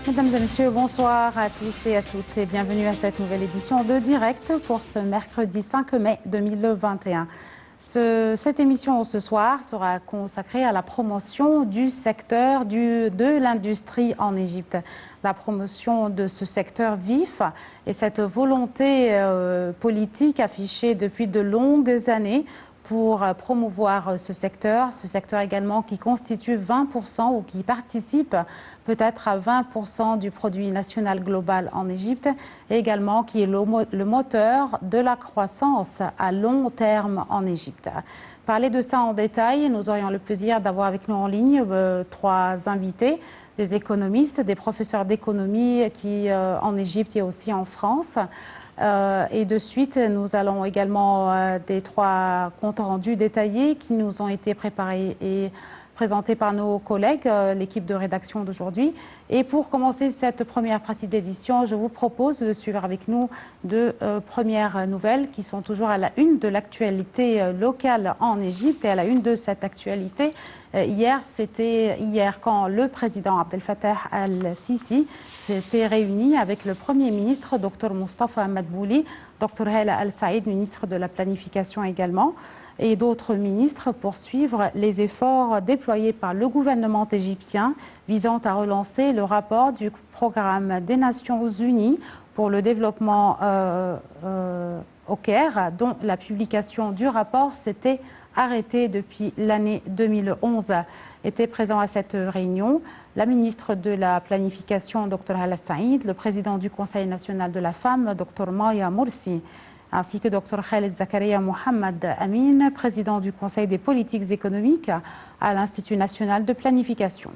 Mesdames et messieurs, bonsoir à tous et à toutes et bienvenue à cette nouvelle édition de Direct pour ce mercredi 5 mai 2021. Cette émission ce soir sera consacrée à la promotion du secteur de l'industrie en Égypte. La promotion de ce secteur vif et cette volonté politique affichée depuis de longues années pour promouvoir ce secteur également qui constitue 20% ou qui participe peut-être à 20% du produit national global en Égypte et également qui est le moteur de la croissance à long terme en Égypte. Parler de ça en détail, nous aurions le plaisir d'avoir avec nous en ligne trois invités, des économistes, des professeurs d'économie qui en Égypte et aussi en France. Et de suite, nous allons également des trois comptes rendus détaillés qui nous ont été préparés et présentés par nos collègues, l'équipe de rédaction d'aujourd'hui. Et pour commencer cette première partie d'édition, je vous propose de suivre avec nous deux premières nouvelles qui sont toujours à la une de l'actualité locale en Égypte et à la une de cette actualité. C'était hier quand le président Abdel Fattah al-Sisi s'était réuni avec le Premier ministre, Dr Mustafa Madbouli, Dr Hala Al-Saïd, ministre de la Planification également, et d'autres ministres pour suivre les efforts déployés par le gouvernement égyptien visant à relancer le rapport du programme des Nations Unies pour le développement au Caire, dont la publication du rapport s'était arrêtée depuis l'année 2011. Était présent à cette réunion la ministre de la Planification, Dr Hala Saïd, le président du Conseil national de la femme, Dr Maya Morsi, ainsi que Dr Khaled Zakaria Mohamed Amin, président du Conseil des politiques économiques à l'Institut national de planification.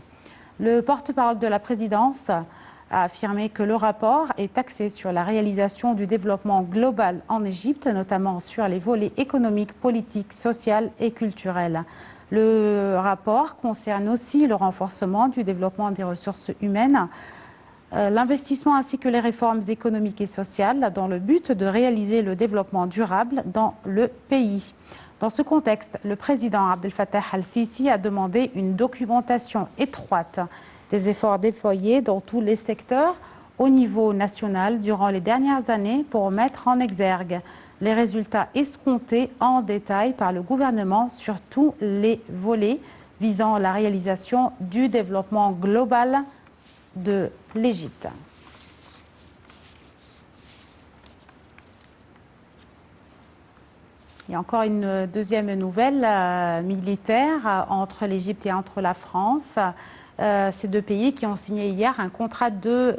Le porte-parole de la présidence a affirmé que le rapport est axé sur la réalisation du développement global en Égypte, notamment sur les volets économiques, politiques, sociaux et culturels. Le rapport concerne aussi le renforcement du développement des ressources humaines, l'investissement ainsi que les réformes économiques et sociales dans le but de réaliser le développement durable dans le pays. Dans ce contexte, le président Abdel Fattah al-Sisi a demandé une documentation étroite des efforts déployés dans tous les secteurs au niveau national durant les dernières années pour mettre en exergue les résultats escomptés en détail par le gouvernement sur tous les volets visant la réalisation du développement global de l'Égypte. Il y a encore une deuxième nouvelle militaire entre l'Égypte et entre la France. Ces deux pays qui ont signé hier un contrat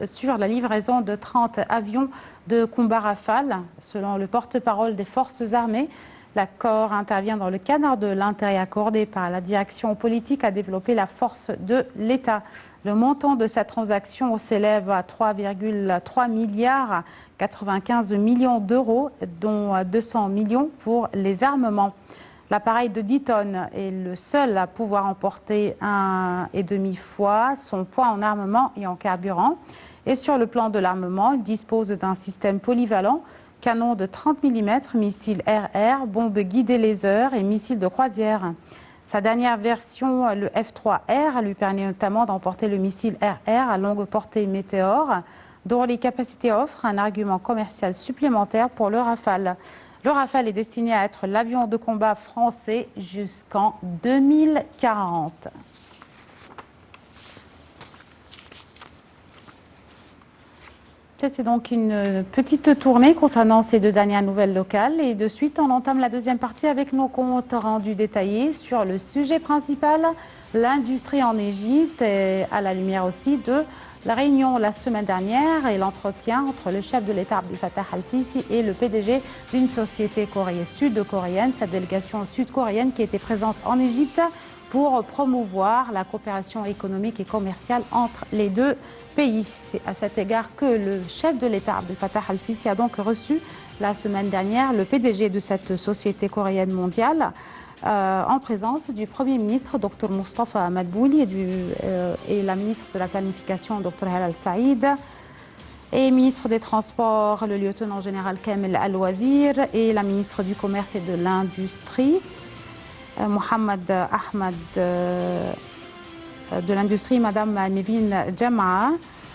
sur la livraison de 30 avions de combat Rafale. Selon le porte-parole des forces armées, l'accord intervient dans le cadre de l'intérêt accordé par la direction politique à développer la force de l'État. Le montant de cette transaction s'élève à 3,3 milliards 95 millions d'euros, dont 200 millions pour les armements. L'appareil de 10 tonnes est le seul à pouvoir emporter 1,5 fois son poids en armement et en carburant. Et sur le plan de l'armement, il dispose d'un système polyvalent, canon de 30 mm, missiles air-air, bombes guidées laser et missiles de croisière. Sa dernière version, le F-3R, lui permet notamment d'emporter le missile air-air à longue portée Météor, dont les capacités offrent un argument commercial supplémentaire pour le Rafale. Le Rafale est destiné à être l'avion de combat français jusqu'en 2040. C'est donc une petite tournée concernant ces deux dernières nouvelles locales. Et de suite, on entame la deuxième partie avec nos comptes rendus détaillés sur le sujet principal, l'industrie en Égypte, et à la lumière aussi de la réunion la semaine dernière et l'entretien entre le chef de l'État Abdel Fattah al-Sisi et le PDG d'une société sud-coréenne, sa délégation sud-coréenne qui était présente en Égypte pour promouvoir la coopération économique et commerciale entre les deux pays. C'est à cet égard que le chef de l'État Abdel Fattah al-Sisi a donc reçu la semaine dernière le PDG de cette société coréenne mondiale en présence du Premier ministre Dr Mustafa Madbouli et la ministre de la Planification Dr Hala Al-Saïd et ministre des Transports le lieutenant général Kamel Al-Wazir et la ministre du Commerce et de l'Industrie Mohamed Ahmed de l'Industrie, Madame Nevin Jama'a,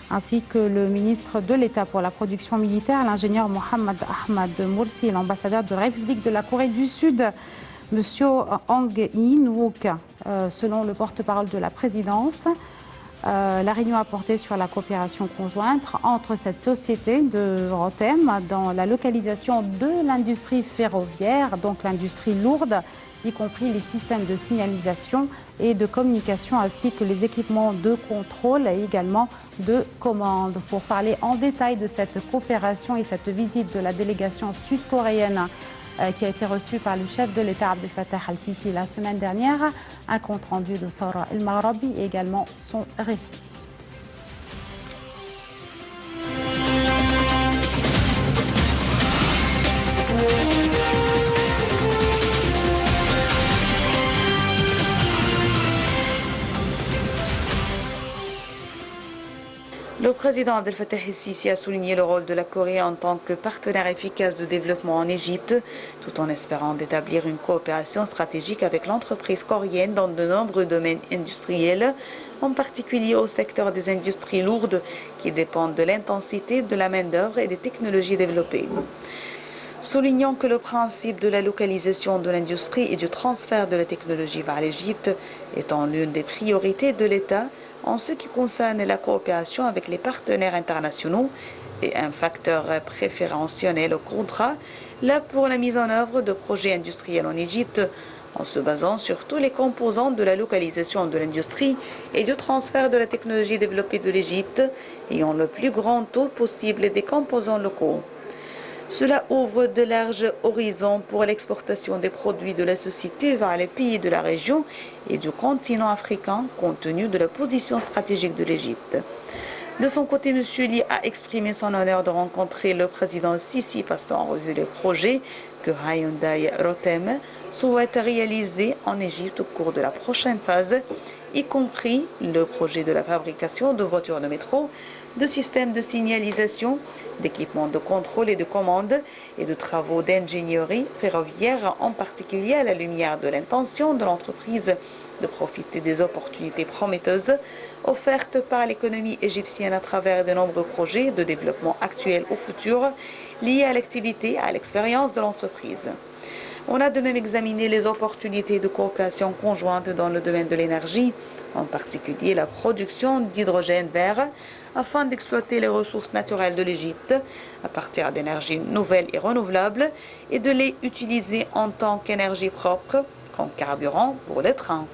ainsi que le ministre de l'État pour la production militaire, l'ingénieur Mohamed Ahmad Morsi, et l'ambassadeur de la République de la Corée du Sud, M. Hong In-wook. Selon le porte-parole de la présidence, la réunion a porté sur la coopération conjointe entre cette société de Rotem dans la localisation de l'industrie ferroviaire, donc l'industrie lourde, y compris les systèmes de signalisation et de communication, ainsi que les équipements de contrôle et également de commande. Pour parler en détail de cette coopération et cette visite de la délégation sud-coréenne qui a été reçue par le chef de l'État Abdel Fattah al-Sisi la semaine dernière, un compte-rendu de Sara El-Maghrabi et également son récit. Le président Abdel Fattah el-Sisi a souligné le rôle de la Corée en tant que partenaire efficace de développement en Égypte, tout en espérant d'établir une coopération stratégique avec l'entreprise coréenne dans de nombreux domaines industriels, en particulier au secteur des industries lourdes qui dépendent de l'intensité de la main-d'œuvre et des technologies développées. Soulignant que le principe de la localisation de l'industrie et du transfert de la technologie vers l'Égypte étant l'une des priorités de l'État, en ce qui concerne la coopération avec les partenaires internationaux et un facteur préférentiel au contrat, là pour la mise en œuvre de projets industriels en Égypte, en se basant sur tous les composants de la localisation de l'industrie et du transfert de la technologie développée de l'Égypte, ayant le plus grand taux possible des composants locaux. Cela ouvre de larges horizons pour l'exportation des produits de la société vers les pays de la région et du continent africain, compte tenu de la position stratégique de l'Égypte. De son côté, M. Lee a exprimé son honneur de rencontrer le président Sisi, passant en revue les projets que Hyundai Rotem souhaite réaliser en Égypte au cours de la prochaine phase, y compris le projet de la fabrication de voitures de métro, de systèmes de signalisation, d'équipements de contrôle et de commande et de travaux d'ingénierie ferroviaire, en particulier à la lumière de l'intention de l'entreprise de profiter des opportunités prometteuses offertes par l'économie égyptienne à travers de nombreux projets de développement actuels ou futurs liés à l'activité et à l'expérience de l'entreprise. On a de même examiné les opportunités de coopération conjointe dans le domaine de l'énergie, en particulier la production d'hydrogène vert, afin d'exploiter les ressources naturelles de l'Égypte à partir d'énergies nouvelles et renouvelables et de les utiliser en tant qu'énergie propre, comme carburant pour les trains.